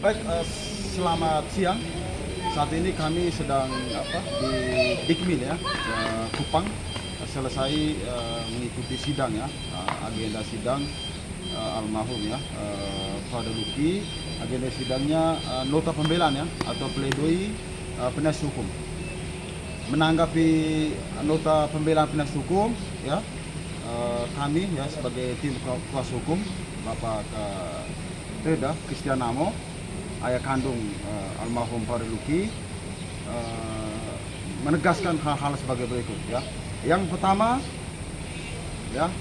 Baik, selamat siang. Saat ini kami sedang di Dikmin ya, Kupang, selesai mengikuti sidang ya, agenda sidang almarhum ya, Father Luki. Agenda sidangnya nota pembelaan ya, atau pledoi penasihat hukum. Menanggapi nota pembelaan penasihat hukum ya, kami ya sebagai tim kuasa hukum Bapak Reda Kristianamo, ayah kandung almarhum Father Luki, menegaskan hal-hal sebagai berikut ya. Yang pertama ya,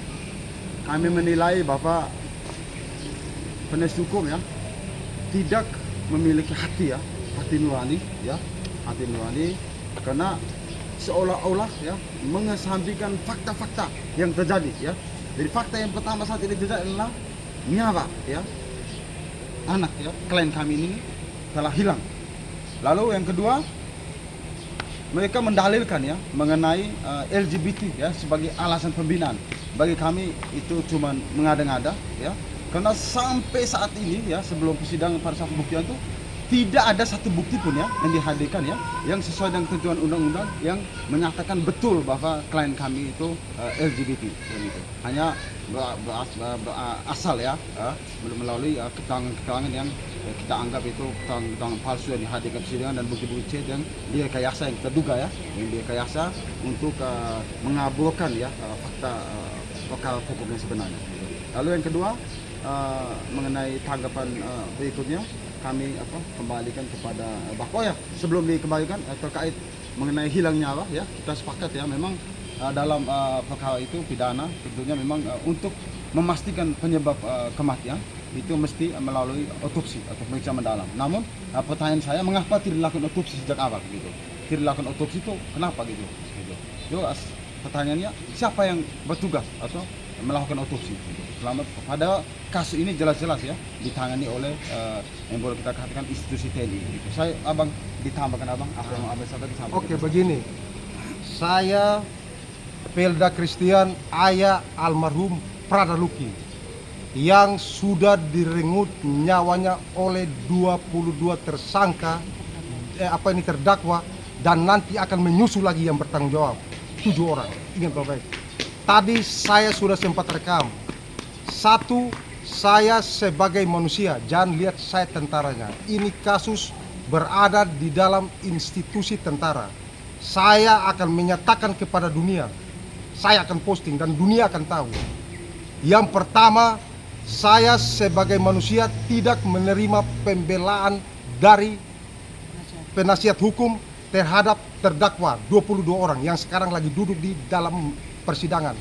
kami menilai bahwa penasihat hukum ya tidak memiliki hati ya, hati nurani ya, hati nurani, karena seolah-olah ya mengesampingkan fakta-fakta yang terjadi ya. Jadi fakta yang pertama saat ini terjadi adalah nyawa ya anak ya klien kami ini telah hilang. Lalu yang kedua, mereka mendalilkan ya mengenai LGBT ya sebagai alasan pembinaan. Bagi kami itu cuma mengada-ngada ya, karena sampai saat ini ya sebelum persidangan pada saat pembuktian itu tidak ada satu bukti pun ya yang dihadirkan ya yang sesuai dengan ketentuan undang-undang yang menyatakan betul bahwa klien kami itu LGBT begitu. Hanya berasal ya melalui keterangan-keterangan yang kita anggap itu keterangan palsu yang dihadirkan persidangan dan bukti-bukti yang direkayasa, yang terduga ya, yang direkayasa untuk mengaburkan ya fakta perkara hukum yang sebenarnya. Lalu yang kedua, mengenai tanggapan berikutnya kami kembalikan kepada Bapak ya. Sebelum dikembalikan terkait mengenai hilang nyawa ya, kita sepakat ya memang dalam perkara itu pidana tentunya memang untuk memastikan penyebab kematian itu mesti melalui otopsi atau pemeriksaan mendalam. Namun pertanyaan saya, mengapa tidak dilakukan otopsi sejak awal gitu? Tidak dilakukan otopsi itu kenapa gitu? Jelas pertanyaannya, siapa yang bertugas atau melakukan otopsi? Selama pada kasus ini jelas-jelas ya ditangani oleh yang boleh kita katakan institusi TNI. Gitu. Saya abang ditambahkan abang apa yang abang sampaikan. Oke, begini, saya Pelda Christian, ayah almarhum Father Luki, yang sudah direnggut nyawanya oleh 22 tersangka terdakwa, dan nanti akan menyusul lagi yang bertanggung jawab 7 orang. Ingat baik-baik. Tadi saya sudah sempat rekam. Satu, saya sebagai manusia, jangan lihat saya tentaranya. Ini kasus berada di dalam institusi tentara. Saya akan menyatakan kepada dunia, saya akan posting dan dunia akan tahu. Yang pertama, saya sebagai manusia tidak menerima pembelaan dari penasihat hukum terhadap terdakwa 22 orang yang sekarang lagi duduk di dalam persidangan.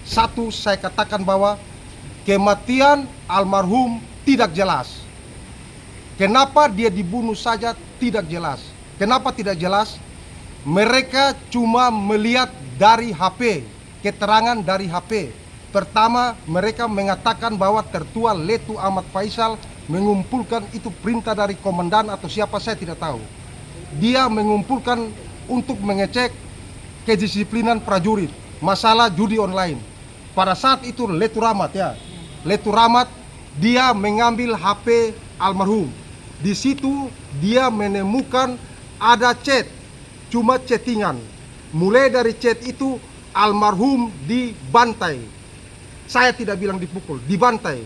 Satu, saya katakan bahwa kematian almarhum tidak jelas. Kenapa dia dibunuh saja tidak jelas. Kenapa tidak jelas? Mereka cuma melihat dari HP, keterangan dari HP. Pertama, mereka mengatakan bahwa tertua Letu Ahmad Faisal mengumpulkan itu perintah dari komandan atau siapa, saya tidak tahu. Dia mengumpulkan untuk mengecek kedisiplinan prajurit, masalah judi online. Pada saat itu Letu Rahmat ya, Letu Rahmat dia mengambil HP almarhum. Di situ dia menemukan ada chat, cuma chattingan. Mulai dari chat itu almarhum dibantai. Saya tidak bilang dipukul, dibantai.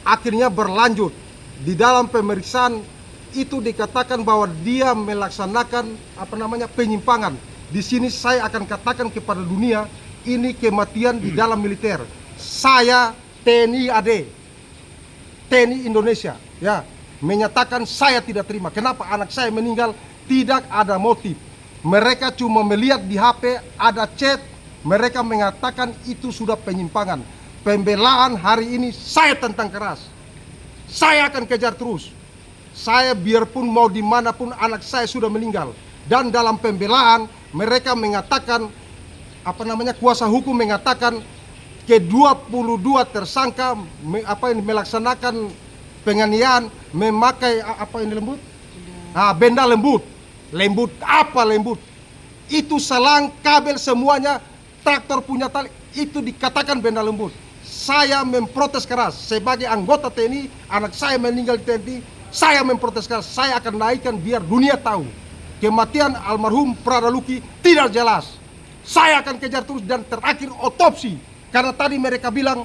Akhirnya berlanjut di dalam pemeriksaan itu dikatakan bahwa dia melaksanakan penyimpangan. Di sini saya akan katakan kepada dunia, ini kematian di dalam militer. Saya TNI AD, TNI Indonesia ya, menyatakan saya tidak terima. Kenapa anak saya meninggal? Tidak ada motif. Mereka cuma melihat di HP ada chat. Mereka mengatakan itu sudah penyimpangan. Pembelaan hari ini saya tentang keras. Saya akan kejar terus. Saya biarpun mau dimanapun anak saya sudah meninggal. Dan dalam pembelaan mereka mengatakan kuasa hukum mengatakan ke-22 tersangka melaksanakan penganiayaan memakai benda lembut. Lembut apa lembut? Itu selang, kabel semuanya, traktor punya tali, itu dikatakan benda lembut. Saya memprotes keras sebagai anggota TNI, anak saya meninggal di TNI, saya memproteskan, saya akan naikkan biar dunia tahu kematian almarhum Pradaluki tidak jelas. Saya akan kejar terus dan terakhir otopsi, karena tadi mereka bilang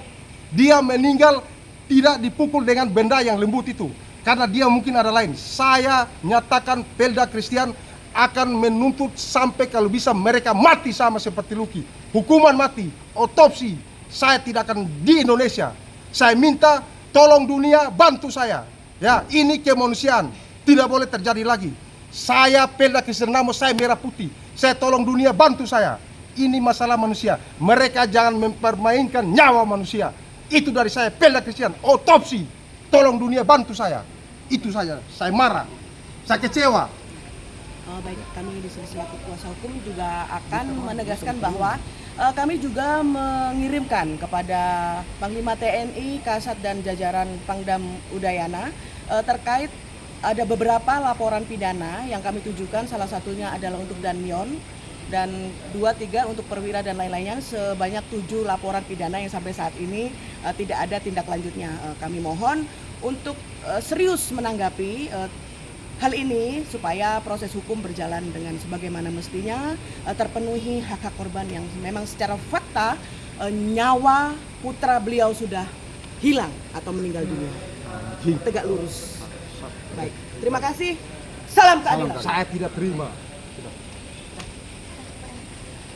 dia meninggal tidak dipukul dengan benda yang lembut itu, karena dia mungkin ada lain. Saya nyatakan Pelda Christian akan menuntut sampai kalau bisa mereka mati sama seperti Luki. Hukuman mati, otopsi. Saya tidak akan di Indonesia. Saya minta tolong dunia bantu saya. Ya, ini kemanusiaan. Tidak boleh terjadi lagi. Saya Pelda Christian Namo, saya merah putih. Saya tolong dunia bantu saya. Ini masalah manusia. Mereka jangan mempermainkan nyawa manusia. Itu dari saya Pelda Christian. Otopsi. Tolong dunia bantu saya. Itu saja. Saya marah. Saya kecewa. Baik, kami di sini selaku kuasa hukum juga akan menegaskan bahwa kami juga mengirimkan kepada Panglima TNI, Kasat dan jajaran Pangdam Udayana terkait ada beberapa laporan pidana yang kami tujukan, salah satunya adalah untuk Danmyon dan 2-3 untuk perwira dan lain-lainnya, sebanyak 7 laporan pidana yang sampai saat ini tidak ada tindak lanjutnya. Kami mohon untuk serius menanggapi hal ini supaya proses hukum berjalan dengan sebagaimana mestinya, terpenuhi hak-hak korban yang memang secara fakta nyawa putra beliau sudah hilang atau meninggal dunia. Tegak lurus. Baik, terima kasih. Salam keadilan. Saya tidak terima.